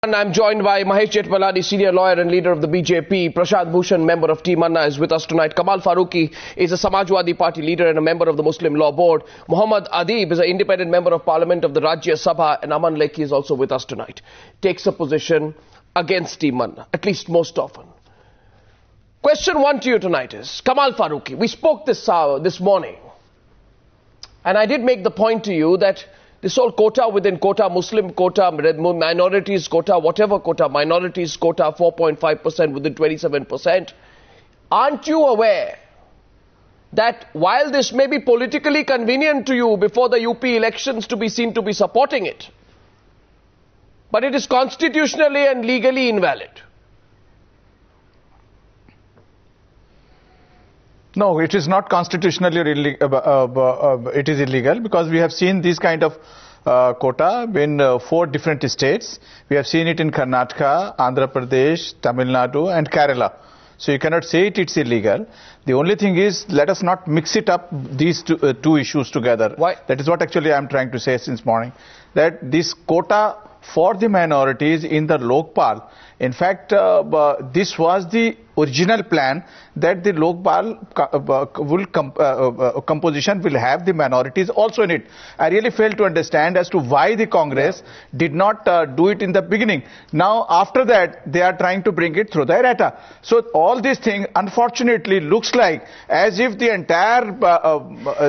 And I'm joined by Mahesh Jetpalani, senior lawyer and leader of the BJP. Prashant Bhushan, member of Team Anna, is with us tonight. Kamal Farooqi is a Samajwadi Party leader and a member of the Muslim Law Board. Muhammad Adib is an independent member of Parliament of the Rajya Sabha, and Aman Lekhi is also with us tonight. Takes a position against Team Anna, at least most often. Question one to you tonight is, Kamal Farooqi, we spoke this morning, and I did make the point to you that this whole quota within quota, Muslim quota, minorities quota, whatever quota, minorities quota, 4.5% within 27%. Aren't you aware that while this may be politically convenient to you before the UP elections to be seen to be supporting it, but it is constitutionally and legally invalid? No, it is not constitutionally it is illegal, because we have seen this kind of quota in 4 different states. We have seen it in Karnataka, Andhra Pradesh, Tamil Nadu and Kerala. So you cannot say it's illegal. The only thing is, let us not mix it up, these two issues together. Why? That is what actually I am trying to say since morning. That this quota for the minorities in the Lokpal, in fact, this was the original plan, that the Lokpal composition will have the minorities also in it. I really fail to understand as to why the Congress did not do it in the beginning. Now, after that, they are trying to bring it through the errata. So, all these things, unfortunately, looks like as if the entire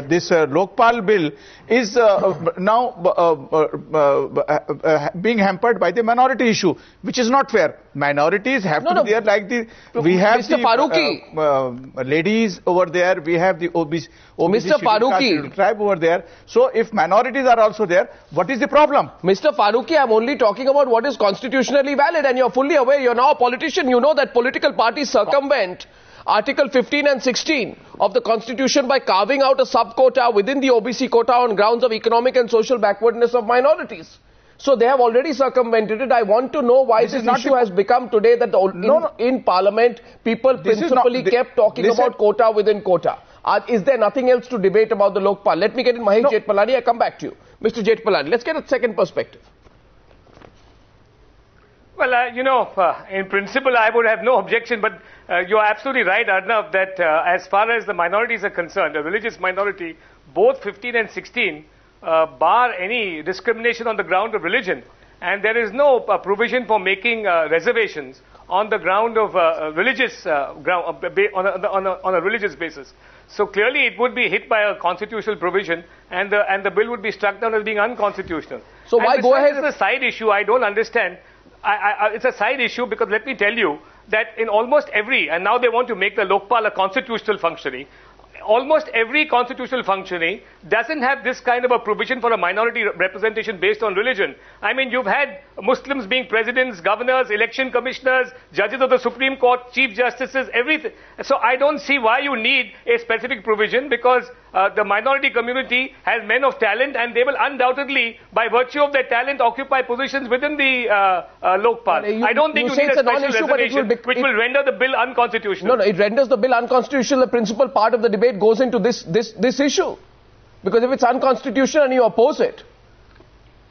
this Lokpal bill is now being hampered by the minority issue, which is not fair. Minorities have to be there, like we have Mr. the ladies over there, we have the OBC tribe over there. So if minorities are also there, what is the problem? Mr. Farooqi, I'm only talking about what is constitutionally valid, and you're fully aware, you're now a politician, you know that political parties circumvent Article 15 and 16 of the Constitution by carving out a sub-quota within the OBC quota on grounds of economic and social backwardness of minorities. So they have already circumvented it. I want to know why this issue has become today that in Parliament, people principally kept talking about quota within quota. Is there nothing else to debate about the Lokpal? Let me get in Mahesh Jetpalani. I come back to you. Mr. Jetpalani, let's get a second perspective. Well, in principle, I would have no objection, but you're absolutely right, Arnav, that as far as the minorities are concerned, the religious minority, both 15 and 16, bar any discrimination on the ground of religion, and there is no provision for making reservations on the ground of religious on a religious basis. So clearly, it would be hit by a constitutional provision, and the bill would be struck down as being unconstitutional. So why go ahead? It's a side issue. I don't understand. It's a side issue because let me tell you that in almost every, and now they want to make the Lokpal a constitutional functionary. Almost every constitutional functionary doesn't have this kind of a provision for a minority representation based on religion. I mean, you've had Muslims being presidents, governors, election commissioners, judges of the Supreme Court, chief justices, everything. So I don't see why you need a specific provision, because the minority community has men of talent, and they will undoubtedly, by virtue of their talent, occupy positions within the Lokpal. I don't think you need a special reservation which will render the bill unconstitutional. No, it renders the bill unconstitutional. The principal part of the debate goes into this issue. Because if it's unconstitutional and you oppose it,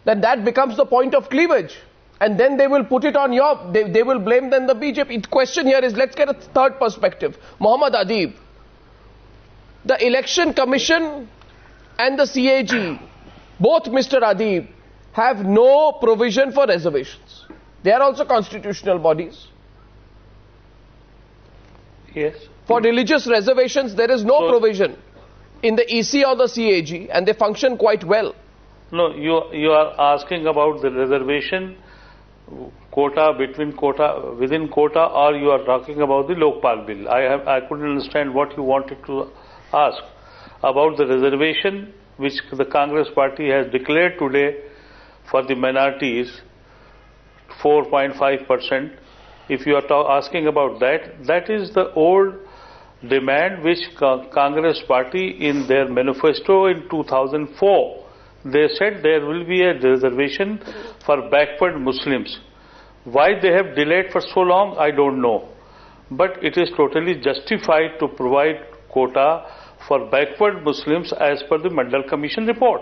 then that becomes the point of cleavage. And then they will put it on they will blame then the BJP. The question here is, let's get a third perspective. Muhammad Adib, the Election Commission and the CAG, both, Mr. Adib, have no provision for reservations. They are also constitutional bodies. Yes. For religious reservations, there is no provision in the EC or the CAG, and they function quite well. No, you are asking about the reservation quota within quota, or you are talking about the Lokpal bill. I couldn't understand what you wanted to ask about the reservation which the Congress party has declared today for the minorities, 4.5%. If you are asking about that, that is the old demand which Congress party in their manifesto in 2004, they said there will be a reservation for backward Muslims. Why they have delayed for so long, I don't know. But it is totally justified to provide quota for backward Muslims as per the Mandal Commission report.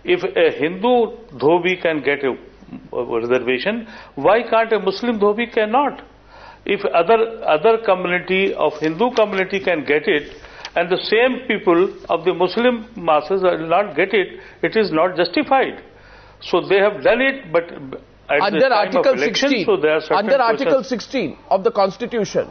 If a Hindu dhobi can get reservation, why can't a Muslim dhobi cannot? If other community of Hindu community can get it, and the same people of the Muslim masses will not get it, it is not justified. So they have done it, but at under the time Article of election, 16, so there are certain under Article questions. 16 of the Constitution,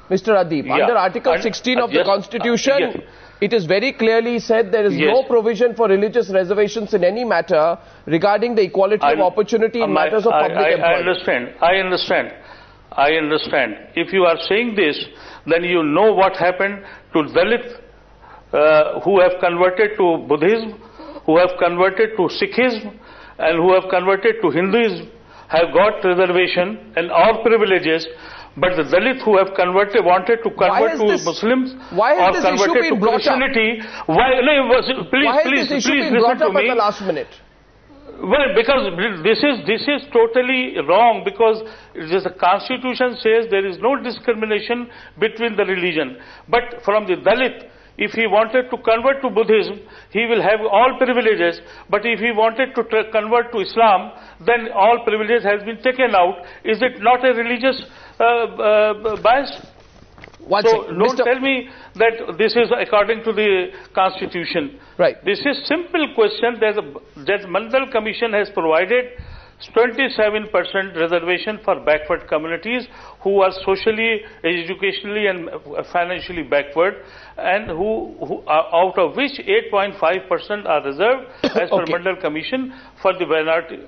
Mr. Adib, Yeah. under Article 16 of the yes, Constitution, yes. it is very clearly said there is Yes. no provision for religious reservations in any matter regarding the equality of opportunity in matters of public employment. I understand. If you are saying this, then you know what happened to Dalit who have converted to Buddhism, who have converted to Sikhism, and who have converted to Hinduism, have got reservation and all privileges. But the Dalit who have wanted to convert to Muslims or converted to Christianity, please listen to me. At the last minute? Well, because this is totally wrong, because the Constitution says there is no discrimination between the religion. But from the Dalit, if he wanted to convert to Buddhism, he will have all privileges. But if he wanted to convert to Islam, then all privileges has been taken out. Is it not a religious bias? Don't tell me that this is according to the Constitution. Right. This is simple question. Judge Mandal Commission has provided 27% reservation for backward communities who are socially, educationally and financially backward, and who are, out of which 8.5% are reserved as per Mandal Commission for the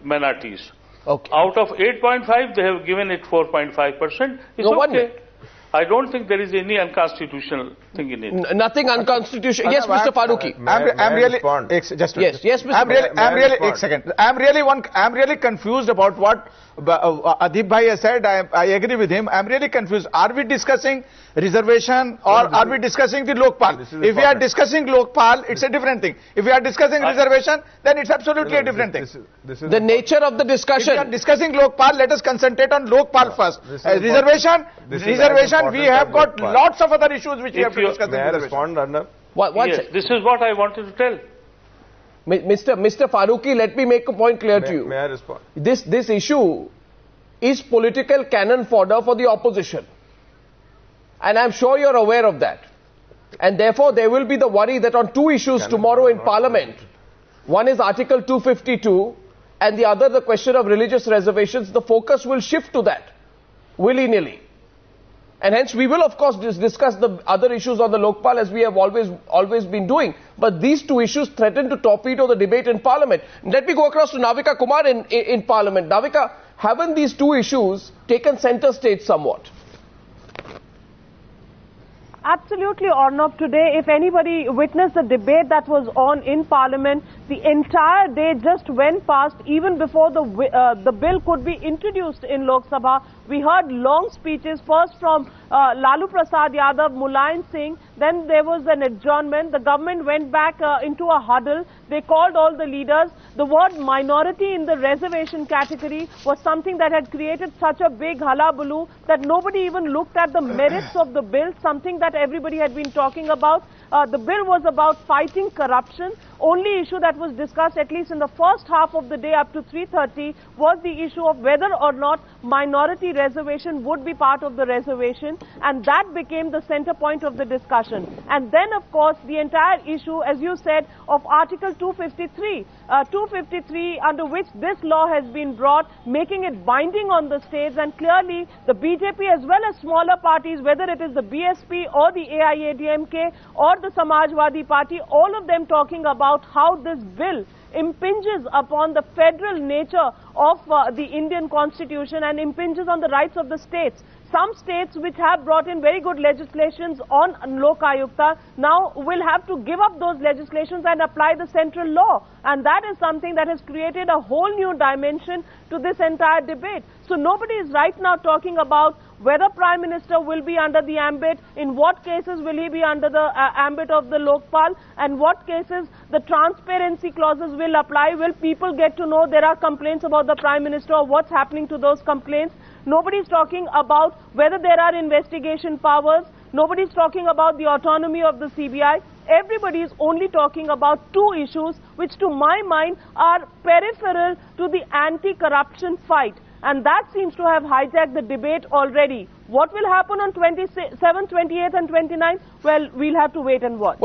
minorities. Okay. Out of 8.5, they have given it 4.5%. It's okay. I don't think there is any unconstitutional thing in it. Nothing unconstitutional. Yes, Mr. Faruqi. I'm really just yes, Mr. I'm really confused about what Adib Bhai has said. I agree with him. I'm really confused. Are we discussing reservation or are we discussing the Lokpal? If we are discussing Lokpal, it's a different thing. If we are discussing reservation, then it's absolutely a different thing. The nature of the discussion. If we are discussing Lokpal, let us concentrate on Lokpal first. Reservation, we have got lots of other issues which we have to discuss. May I respond, Arnab? Yes, this is what I wanted to tell. Mr. Faruqi, let me make a point clear to you. May I respond? This issue is political cannon fodder for the opposition. And I'm sure you're aware of that. And therefore, there will be the worry that on two issues tomorrow in Parliament, one is Article 252 and the other the question of religious reservations, the focus will shift to that, willy-nilly. And hence we will of course discuss the other issues on the Lokpal as we have always been doing. But these two issues threaten to torpedo the debate in Parliament. Let me go across to Navika Kumar in Parliament. Navika, haven't these two issues taken centre stage somewhat? Absolutely, Arnab. Today, if anybody witnessed the debate that was on in Parliament, the entire day just went past even before the bill could be introduced in Lok Sabha. We heard long speeches, first from Lalu Prasad Yadav, Mulayam Singh, then there was an adjournment. The government went back into a huddle. They called all the leaders. The word minority in the reservation category was something that had created such a big hullabaloo that nobody even looked at the merits of the bill, something that everybody had been talking about. The bill was about fighting corruption. Only issue that was discussed, at least in the first half of the day up to 3:30, was the issue of whether or not minority reservation would be part of the reservation, and that became the center point of the discussion. And then, of course, the entire issue, as you said, of Article 253, under which this law has been brought, making it binding on the states, and clearly the BJP as well as smaller parties, whether it is the BSP or the AIADMK or the Samajwadi Party, all of them talking about how this bill impinges upon the federal nature of the Indian Constitution and impinges on the rights of the states. Some states which have brought in very good legislations on Lok Ayukta now will have to give up those legislations and apply the central law. And that is something that has created a whole new dimension to this entire debate. So nobody is right now talking about whether Prime Minister will be under the ambit, in what cases will he be under the ambit of the Lokpal, and what cases the transparency clauses will apply. Will people get to know there are complaints about the Prime Minister or what's happening to those complaints? Nobody's talking about whether there are investigation powers. Nobody's talking about the autonomy of the CBI. everybody is only talking about two issues which to my mind are peripheral to the anti-corruption fight. And that seems to have hijacked the debate already. What will happen on 27th, 28th and 29th? Well, we'll have to wait and watch.